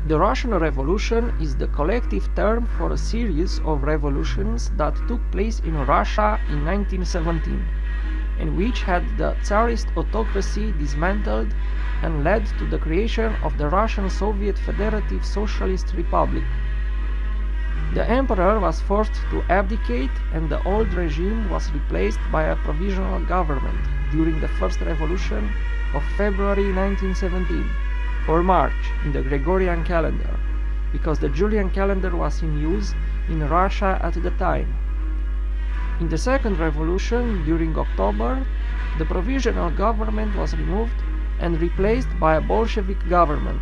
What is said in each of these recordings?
The Russian Revolution is the collective term for a series of revolutions that took place in Russia in 1917, and which had the tsarist autocracy dismantled and led to the creation of the Russian Soviet Federative Socialist Republic. The emperor was forced to abdicate, and the old regime was replaced by a provisional government during the first revolution of February 1917, or March in the Gregorian calendar, because the Julian calendar was in use in Russia at the time. In the second revolution, during October, the provisional government was removed and replaced by a Bolshevik government.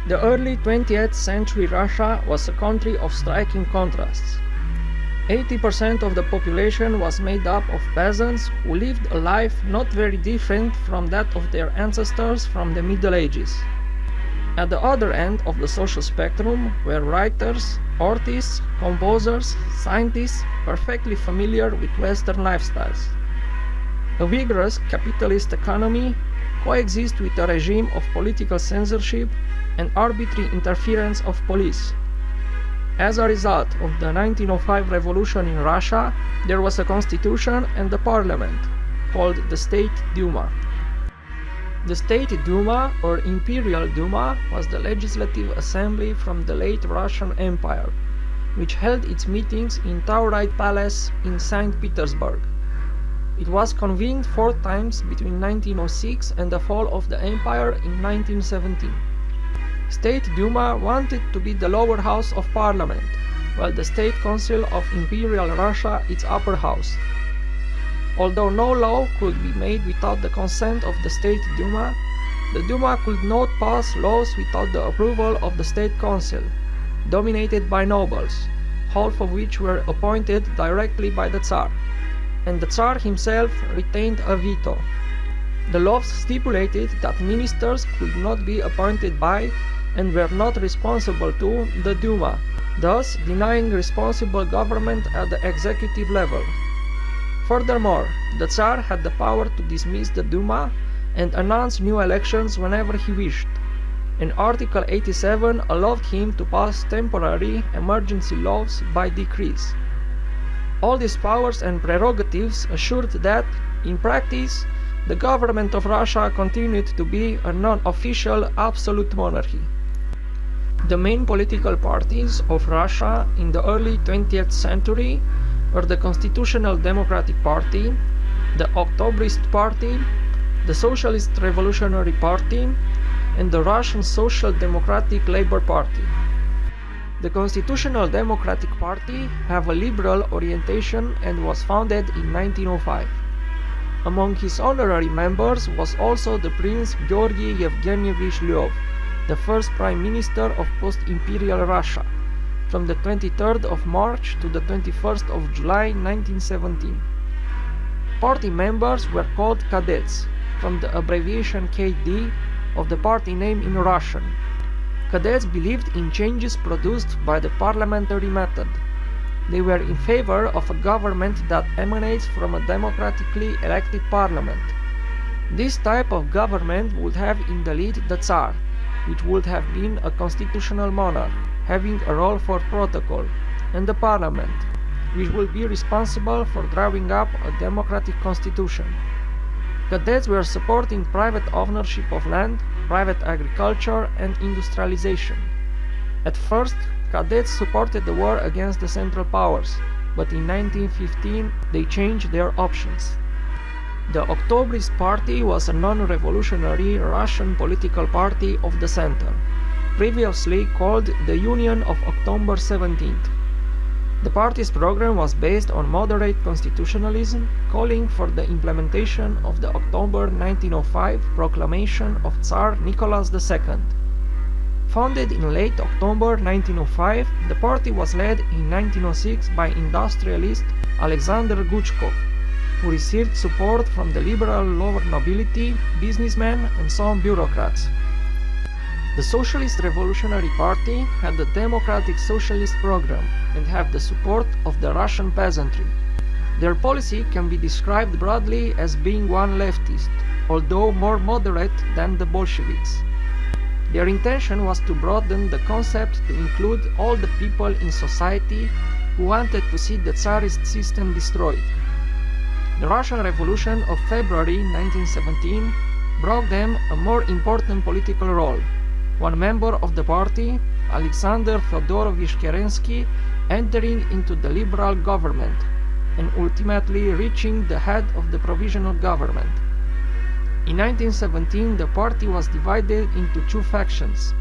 The early 20th century Russia was a country of striking contrasts. 80% of the population was made up of peasants who lived a life not very different from that of their ancestors from the Middle Ages. At the other end of the social spectrum were writers, artists, composers, scientists perfectly familiar with Western lifestyles. A vigorous capitalist economy coexists with a regime of political censorship and arbitrary interference of police. As a result of the 1905 revolution in Russia, there was a constitution and a parliament, called the State Duma. The State Duma, or Imperial Duma, was the legislative assembly from the late Russian Empire, which held its meetings in Tauride Palace in St. Petersburg. It was convened 4 times between 1906 and the fall of the empire in 1917. State Duma wanted to be the lower house of parliament, while the State Council of Imperial Russia its upper house. Although no law could be made without the consent of the State Duma, the Duma could not pass laws without the approval of the State Council, dominated by nobles, half of which were appointed directly by the Tsar, and the Tsar himself retained a veto. The laws stipulated that ministers could not be appointed by and were not responsible to the Duma, thus denying responsible government at the executive level. Furthermore, the Tsar had the power to dismiss the Duma and announce new elections whenever he wished, and Article 87 allowed him to pass temporary emergency laws by decrees. All these powers and prerogatives assured that, in practice, the government of Russia continued to be a non-official absolute monarchy. The main political parties of Russia in the early 20th century were the Constitutional Democratic Party, the Octobrist Party, the Socialist Revolutionary Party, and the Russian Social Democratic Labour Party. The Constitutional Democratic Party have a liberal orientation and was founded in 1905. Among his honorary members was also the Prince Georgy Evghenievici Lvov, the first Prime Minister of post-imperial Russia, from the 23rd of March to the 21st of July 1917. Party members were called kadets, from the abbreviation KD of the party name in Russian. Cadets believed in changes produced by the parliamentary method. They were in favor of a government that emanates from a democratically elected parliament. This type of government would have in the lead the Tsar, which would have been a constitutional monarch, having a role for protocol, and the parliament, which will be responsible for drawing up a democratic constitution. Cadets were supporting private ownership of land, private agriculture, and industrialization. At first, cadets supported the war against the Central Powers, but in 1915 they changed their options. The Octobrist Party was a non-revolutionary Russian political party of the center, previously called the Union of October 17th. The party's program was based on moderate constitutionalism, calling for the implementation of the October 1905 proclamation of Tsar Nicholas II. Founded in late October 1905, the party was led in 1906 by industrialist Alexander Guchkov, who received support from the liberal lower nobility, businessmen, and some bureaucrats. The Socialist Revolutionary Party had the Democratic Socialist program and have the support of the Russian peasantry. Their policy can be described broadly as being one leftist, although more moderate than the Bolsheviks. Their intention was to broaden the concept to include all the people in society who wanted to see the Tsarist system destroyed. The Russian Revolution of February 1917 brought them a more important political role. One member of the party, Alexander Feodorovich Kerensky, entering into the liberal government and ultimately reaching the head of the provisional government. In 1917, the party was divided into two factions: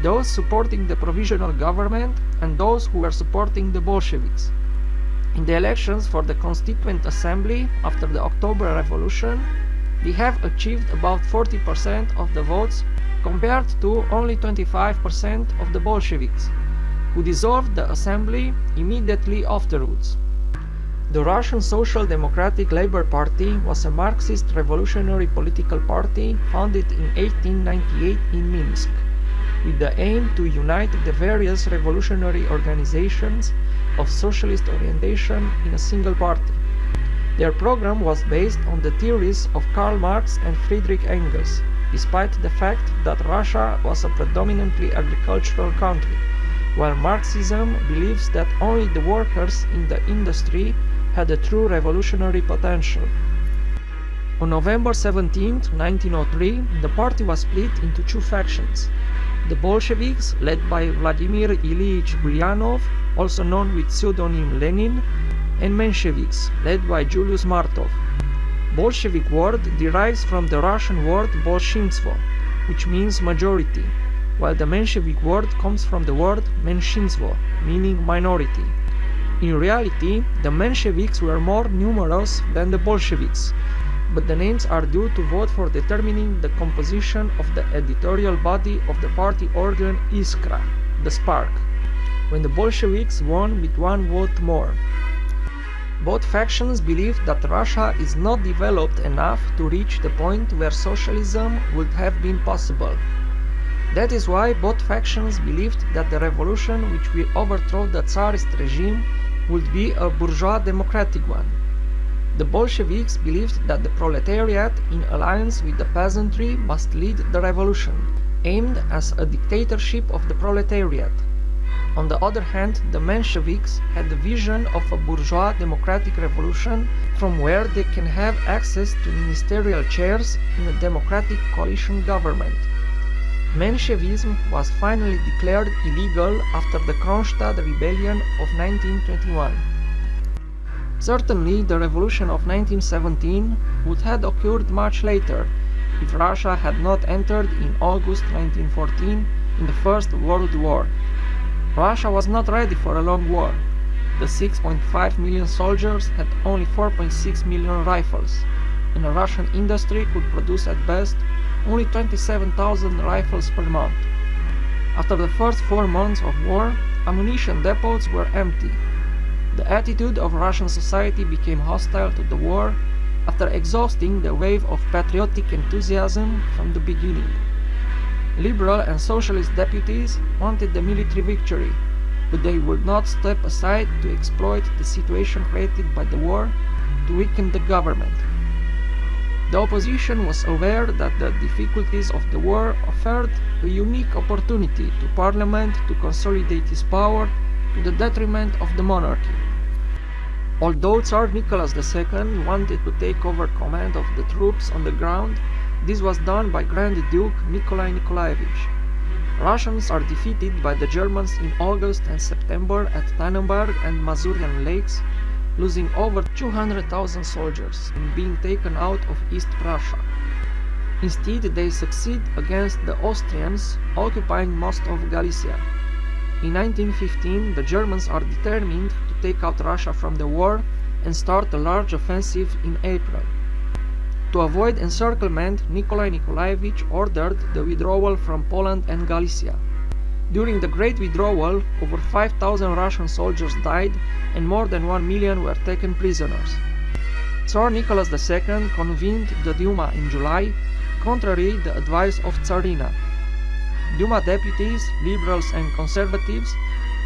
those supporting the provisional government and those who were supporting the Bolsheviks. In the elections for the Constituent Assembly after the October Revolution, they have achieved about 40% of the votes compared to only 25% of the Bolsheviks, who dissolved the assembly immediately afterwards. The Russian Social Democratic Labour Party was a Marxist revolutionary political party founded in 1898 in Minsk, with the aim to unite the various revolutionary organizations of socialist orientation in a single party. Their program was based on the theories of Karl Marx and Friedrich Engels, despite the fact that Russia was a predominantly agricultural country, while Marxism believes that only the workers in the industry had a true revolutionary potential. On November 17, 1903, the party was split into two factions: the Bolsheviks, led by Vladimir Ilyich Ulyanov, also known with pseudonym Lenin, and mensheviks, led by Julius Martov. Bolshevik word derives from the Russian word bolshinstvo, which means majority, while the Menshevik word comes from the word menshinstvo, meaning minority. In reality, the Mensheviks were more numerous than the Bolsheviks, but the names are due to vote for determining the composition of the editorial body of the party organ Iskra, the spark, when the Bolsheviks won with one vote more. Both factions believed that Russia is not developed enough to reach the point where socialism would have been possible. That is why both factions believed that the revolution which will overthrow the Tsarist regime would be a bourgeois democratic one. The Bolsheviks believed that the proletariat, in alliance with the peasantry, must lead the revolution, aimed as a dictatorship of the proletariat. On the other hand, the Mensheviks had the vision of a bourgeois democratic revolution from where they can have access to ministerial chairs in a democratic coalition government. Menshevism was finally declared illegal after the Kronstadt rebellion of 1921. Certainly, the revolution of 1917 would have occurred much later if Russia had not entered in August 1914 in the First World War. Russia was not ready for a long war. The 6.5 million soldiers had only 4.6 million rifles, and the Russian industry could produce at best only 27,000 rifles per month. After the first 4 months of war, ammunition depots were empty. The attitude of Russian society became hostile to the war after exhausting the wave of patriotic enthusiasm from the beginning. Liberal and socialist deputies wanted the military victory, but they would not step aside to exploit the situation created by the war to weaken the government. The opposition was aware that the difficulties of the war offered a unique opportunity to Parliament to consolidate its power to the detriment of the monarchy. Although Tsar Nicholas II wanted to take over command of the troops on the ground, this was done by Grand Duke Nikolai Nikolaevich. Russians are defeated by the Germans in August and September at Tannenberg and Mazurian lakes, losing over 200,000 soldiers and being taken out of East Prussia. Instead, they succeed against the Austrians, occupying most of Galicia. In 1915, the Germans are determined to take out Russia from the war and start a large offensive in April. To avoid encirclement, Nikolai Nikolaevich ordered the withdrawal from Poland and Galicia. During the Great Withdrawal, over 5,000 Russian soldiers died and more than 1 million were taken prisoners. Tsar Nicholas II convened the Duma in July, contrary to the advice of Tsarina. Duma deputies, liberals and conservatives,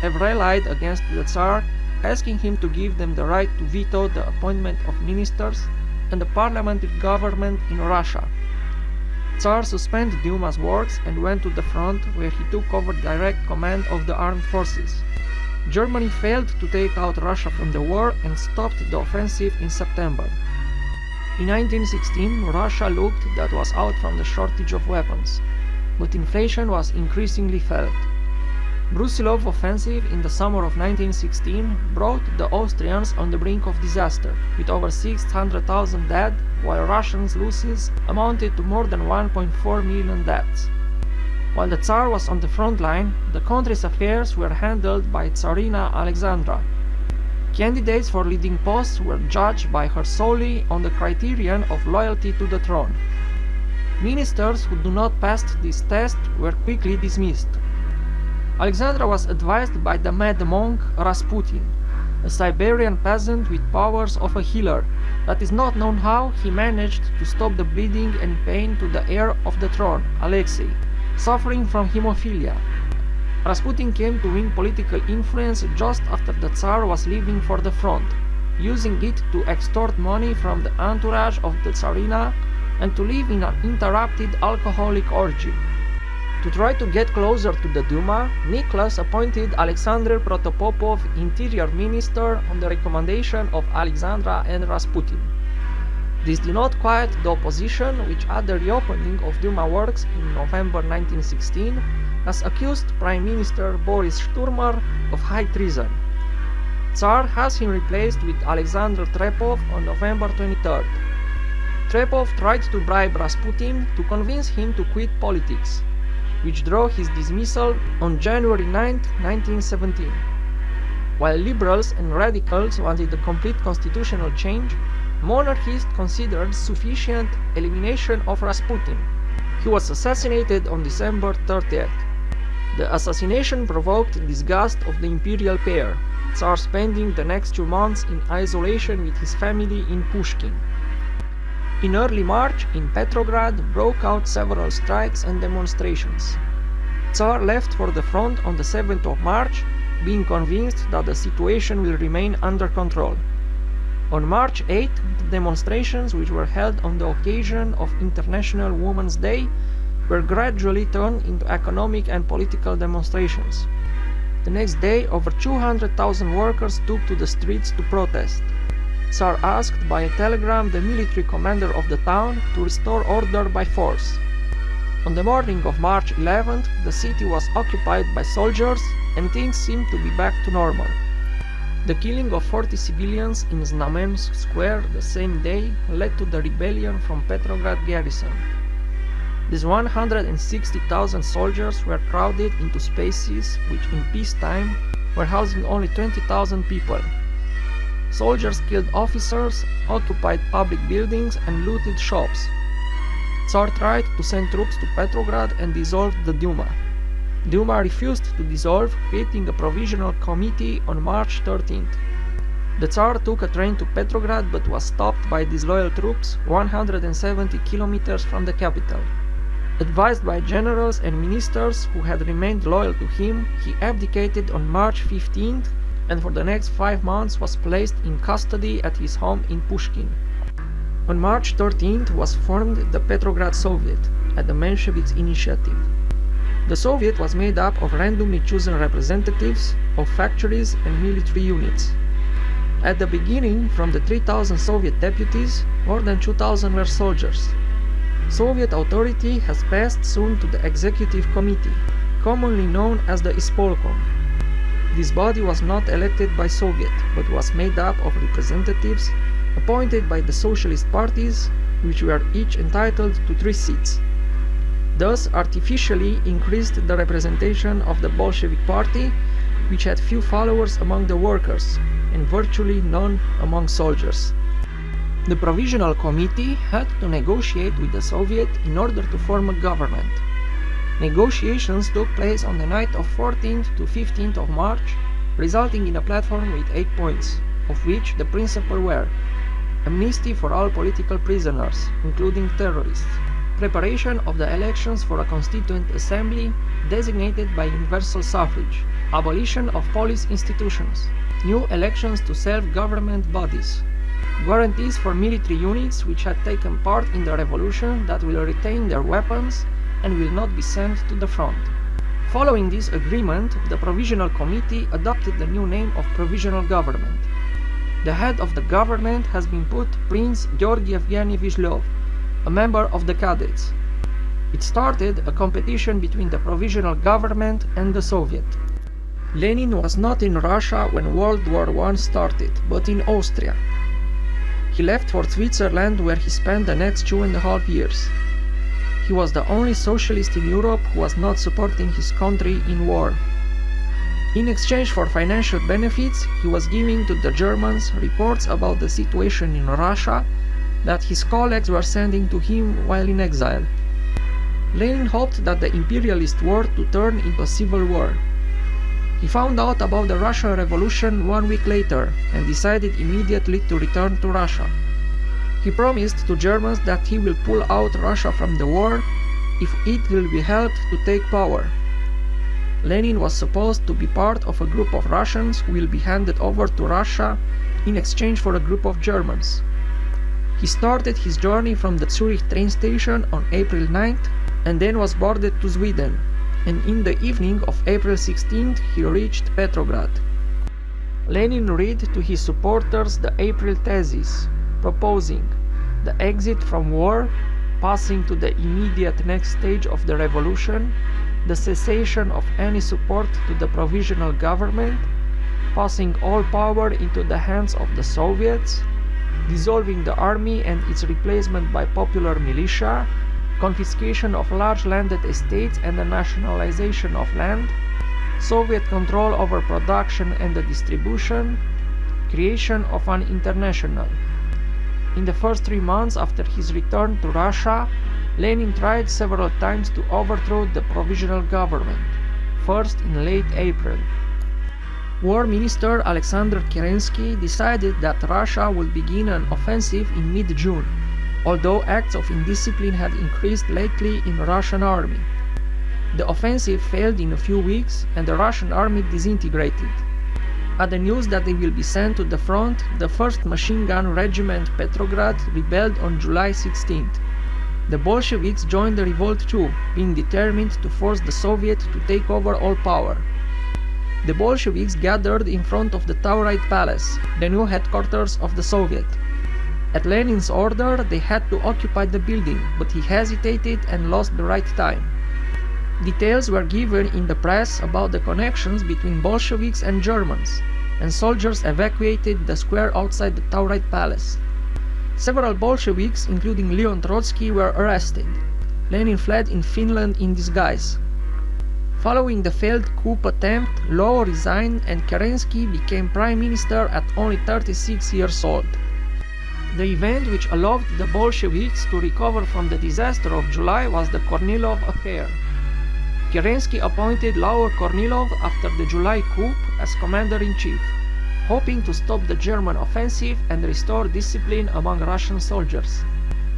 have rallied against the Tsar, asking him to give them the right to veto the appointment of ministers and the parliamentary government in Russia. Tsar suspended Duma's works and went to the front, where he took over direct command of the armed forces. Germany failed to take out Russia from the war and stopped the offensive in September. In 1916, Russia looked that was out from the shortage of weapons, but inflation was increasingly felt. Brusilov offensive in the summer of 1916 brought the Austrians on the brink of disaster, with over 600,000 dead, while Russians' losses amounted to more than 1.4 million deaths. While the Tsar was on the front line, the country's affairs were handled by Tsarina Alexandra. Candidates for leading posts were judged by her solely on the criterion of loyalty to the throne. Ministers who do not pass this test were quickly dismissed. Alexandra was advised by the mad monk Rasputin, a Siberian peasant with powers of a healer. That is not known how he managed to stop the bleeding and pain to the heir of the throne, Alexei, suffering from hemophilia. Rasputin came to win political influence just after the Tsar was leaving for the front, using it to extort money from the entourage of the Tsarina and to live in an uninterrupted alcoholic orgy. To try to get closer to the Duma, Nicholas appointed Alexander Protopopov Interior Minister on the recommendation of Alexandra and Rasputin. This did not quiet the opposition, which at the reopening of Duma works in November 1916 has accused Prime Minister Boris Shturmar of high treason. Tsar has him replaced with Alexander Trepov on November 23rd. Trepov tried to bribe Rasputin to convince him to quit politics, which drove his dismissal on January 9, 1917. While liberals and radicals wanted a complete constitutional change, monarchists considered sufficient elimination of Rasputin. He was assassinated on December 30th. The assassination provoked disgust of the imperial pair, Tsar spending the next 2 months in isolation with his family in Pushkin. In early March, in Petrograd broke out several strikes and demonstrations. Tsar left for the front on the 7th of March, being convinced that the situation will remain under control. On March 8, the demonstrations, which were held on the occasion of International Women's Day, were gradually turned into economic and political demonstrations. The next day, over 200,000 workers took to the streets to protest. Tsar asked by a telegram the military commander of the town to restore order by force. On the morning of March 11th, the city was occupied by soldiers and things seemed to be back to normal. The killing of 40 civilians in Znamensk Square the same day led to the rebellion from Petrograd garrison. These 160,000 soldiers were crowded into spaces which in peacetime were housing only 20,000 people. Soldiers killed officers, occupied public buildings and looted shops. Tsar tried to send troops to Petrograd and dissolve the Duma. Duma refused to dissolve, creating a provisional committee on March 13th. The Tsar took a train to Petrograd but was stopped by disloyal troops 170 kilometers from the capital. Advised by generals and ministers who had remained loyal to him, he abdicated on March 15th and for the next 5 months was placed in custody at his home in Pushkin. On March 13th was formed the Petrograd Soviet, at the Mensheviks initiative. The Soviet was made up of randomly chosen representatives of factories and military units. At the beginning, from the 3,000 Soviet deputies, more than 2,000 were soldiers. Soviet authority has passed soon to the Executive Committee, commonly known as the Ispolkom. This body was not elected by Soviet, but was made up of representatives appointed by the socialist parties, which were each entitled to 3 seats. Thus artificially increased the representation of the Bolshevik party, which had few followers among the workers and virtually none among soldiers. The Provisional Committee had to negotiate with the Soviet in order to form a government. Negotiations took place on the night of 14th to 15th of March, resulting in a platform with 8 points, of which the principal were amnesty for all political prisoners, including terrorists, preparation of the elections for a Constituent Assembly designated by universal suffrage, abolition of police institutions, new elections to self-government bodies, guarantees for military units which had taken part in the revolution that will retain their weapons and will not be sent to the front. Following this agreement, the Provisional Committee adopted the new name of Provisional Government. The head of the government has been put Prince Georgy Evghenievici Lvov, a member of the cadets. It started a competition between the Provisional Government and the Soviet. Lenin was not in Russia when World War I started, but in Austria. He left for Switzerland, where he spent the next 2.5 years. He was the only socialist in Europe who was not supporting his country in war. In exchange for financial benefits, he was giving to the Germans reports about the situation in Russia that his colleagues were sending to him while in exile. Lenin hoped that the imperialist war to turn into a civil war. He found out about the Russian Revolution 1 week later and decided immediately to return to Russia. He promised to Germans that he will pull out Russia from the war if it will be helped to take power. Lenin was supposed to be part of a group of Russians who will be handed over to Russia in exchange for a group of Germans. He started his journey from the Zurich train station on April 9th and then was boarded to Sweden, and in the evening of April 16th he reached Petrograd. Lenin read to his supporters the April thesis, proposing the exit from war, passing to the immediate next stage of the revolution, the cessation of any support to the provisional government, passing all power into the hands of the Soviets, dissolving the army and its replacement by popular militia, confiscation of large landed estates and the nationalization of land, Soviet control over production and the distribution, creation of an international. In the first 3 months after his return to Russia, Lenin tried several times to overthrow the provisional government, first in late April. War Minister Alexander Kerensky decided that Russia would begin an offensive in mid-June, although acts of indiscipline had increased lately in the Russian army. The offensive failed in a few weeks and the Russian army disintegrated. At the news that they will be sent to the front, the 1st Machine Gun Regiment Petrograd rebelled on July 16th. The Bolsheviks joined the revolt too, being determined to force the Soviet to take over all power. The Bolsheviks gathered in front of the Tauride Palace, the new headquarters of the Soviet. At Lenin's order, they had to occupy the building, but he hesitated and lost the right time. Details were given in the press about the connections between Bolsheviks and Germans, and soldiers evacuated the square outside the Tauride Palace. Several Bolsheviks, including Leon Trotsky, were arrested. Lenin fled in Finland in disguise. Following the failed coup attempt, Lvov resigned and Kerensky became prime minister at only 36 years old. The event which allowed the Bolsheviks to recover from the disaster of July was the Kornilov affair. Kerensky appointed Laur Kornilov after the July coup as commander-in-chief, hoping to stop the German offensive and restore discipline among Russian soldiers.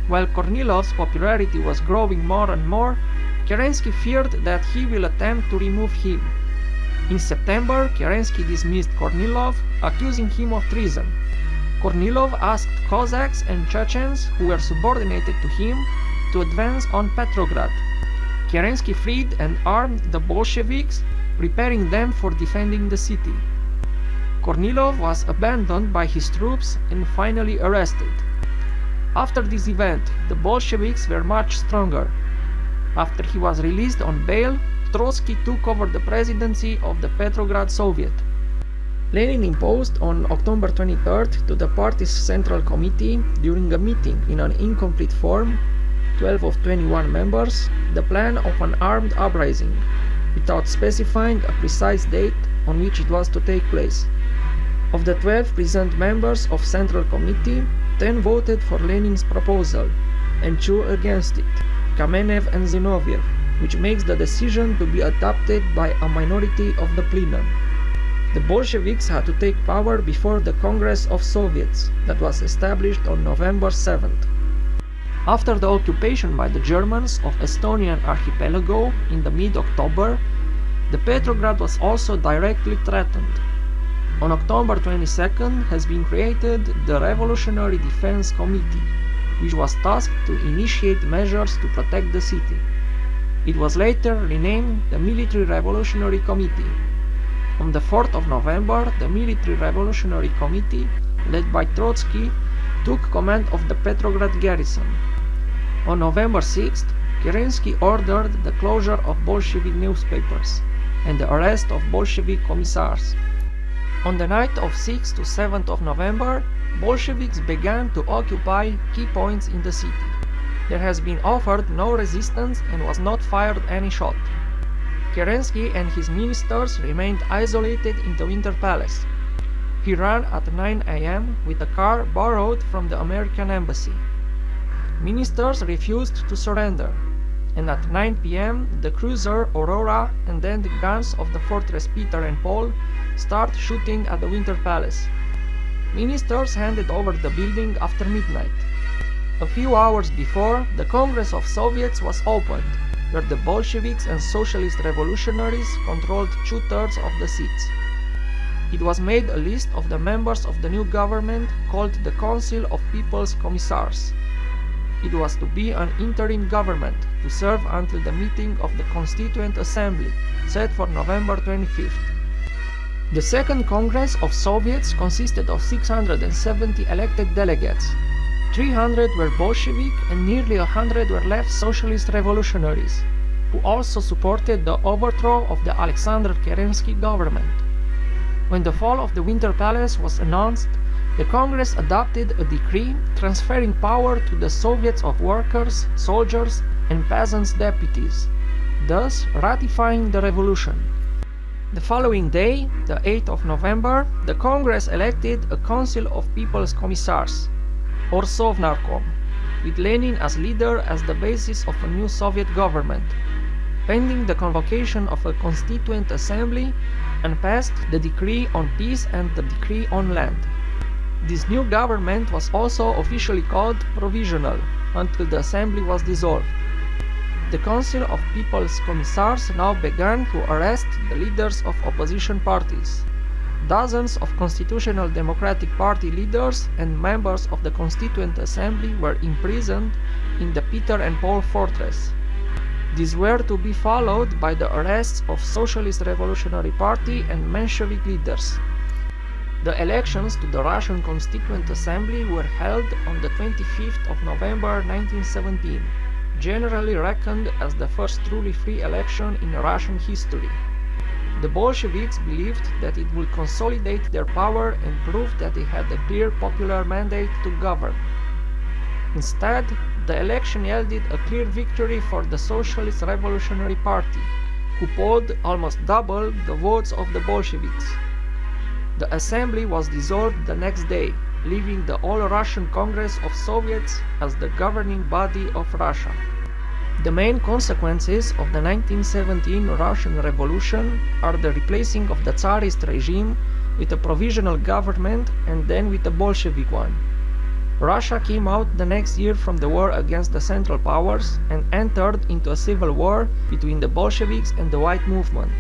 While Kornilov's popularity was growing more and more, Kerensky feared that he will attempt to remove him. In September, Kerensky dismissed Kornilov, accusing him of treason. Kornilov asked Cossacks and Chechens, who were subordinated to him, to advance on Petrograd. Kerensky freed and armed the Bolsheviks, preparing them for defending the city. Kornilov was abandoned by his troops and finally arrested. After this event, the Bolsheviks were much stronger. After he was released on bail, Trotsky took over the presidency of the Petrograd Soviet. Lenin imposed on October 23rd to the party's Central Committee, during a meeting in an incomplete form, 12 of 21 members, the plan of an armed uprising, without specifying a precise date on which it was to take place. Of the 12 present members of Central Committee, 10 voted for Lenin's proposal, and 2 against it, Kamenev and Zinoviev, which makes the decision to be adopted by a minority of the plenum. The Bolsheviks had to take power before the Congress of Soviets, that was established on November 7th. After the occupation by the Germans of Estonian archipelago in the mid-October, the Petrograd was also directly threatened. On October 22nd has been created the Revolutionary Defense Committee, which was tasked to initiate measures to protect the city. It was later renamed the Military Revolutionary Committee. On the 4th of November, the Military Revolutionary Committee, led by Trotsky, took command of the Petrograd garrison. On November 6th, Kerensky ordered the closure of Bolshevik newspapers and the arrest of Bolshevik commissars. On the night of 6th to 7th of November, Bolsheviks began to occupy key points in the city. There has been offered no resistance and was not fired any shot. Kerensky and his ministers remained isolated in the Winter Palace. He ran at 9 a.m. with a car borrowed from the American embassy. Ministers refused to surrender, and at 9 p.m. the cruiser Aurora and then the guns of the fortress Peter and Paul start shooting at the Winter Palace. Ministers handed over the building after midnight. A few hours before, the Congress of Soviets was opened, where the Bolsheviks and socialist revolutionaries controlled 2/3 of the seats. It was made a list of the members of the new government called the Council of People's Commissars. It was to be an interim government to serve until the meeting of the Constituent Assembly, set for November 25th. The Second Congress of Soviets consisted of 670 elected delegates. 300 were Bolshevik and nearly 100 were left socialist revolutionaries, who also supported the overthrow of the Alexander Kerensky government. When the fall of the Winter Palace was announced, the Congress adopted a decree transferring power to the Soviets of Workers, Soldiers, and Peasants' Deputies, thus ratifying the revolution. The following day, the 8th of November, the Congress elected a Council of People's Commissars, or Sovnarkom, with Lenin as leader as the basis of a new Soviet government, pending the convocation of a Constituent Assembly and passed the Decree on Peace and the Decree on Land. This new government was also officially called provisional until the assembly was dissolved. The Council of People's Commissars now began to arrest the leaders of opposition parties. Dozens of Constitutional Democratic Party leaders and members of the Constituent Assembly were imprisoned in the Peter and Paul fortress. These were to be followed by the arrests of Socialist Revolutionary Party and Menshevik leaders. The elections to the Russian Constituent Assembly were held on the 25th of November 1917, generally reckoned as the first truly free election in Russian history. The Bolsheviks believed that it would consolidate their power and prove that they had a clear popular mandate to govern. Instead, the election yielded a clear victory for the Socialist Revolutionary Party, who polled almost double the votes of the Bolsheviks. The assembly was dissolved the next day, leaving the All-Russian Congress of Soviets as the governing body of Russia. The main consequences of the 1917 Russian Revolution are the replacing of the tsarist regime with a provisional government and then with a Bolshevik one. Russia came out the next year from the war against the Central Powers and entered into a civil war between the Bolsheviks and the White Movement.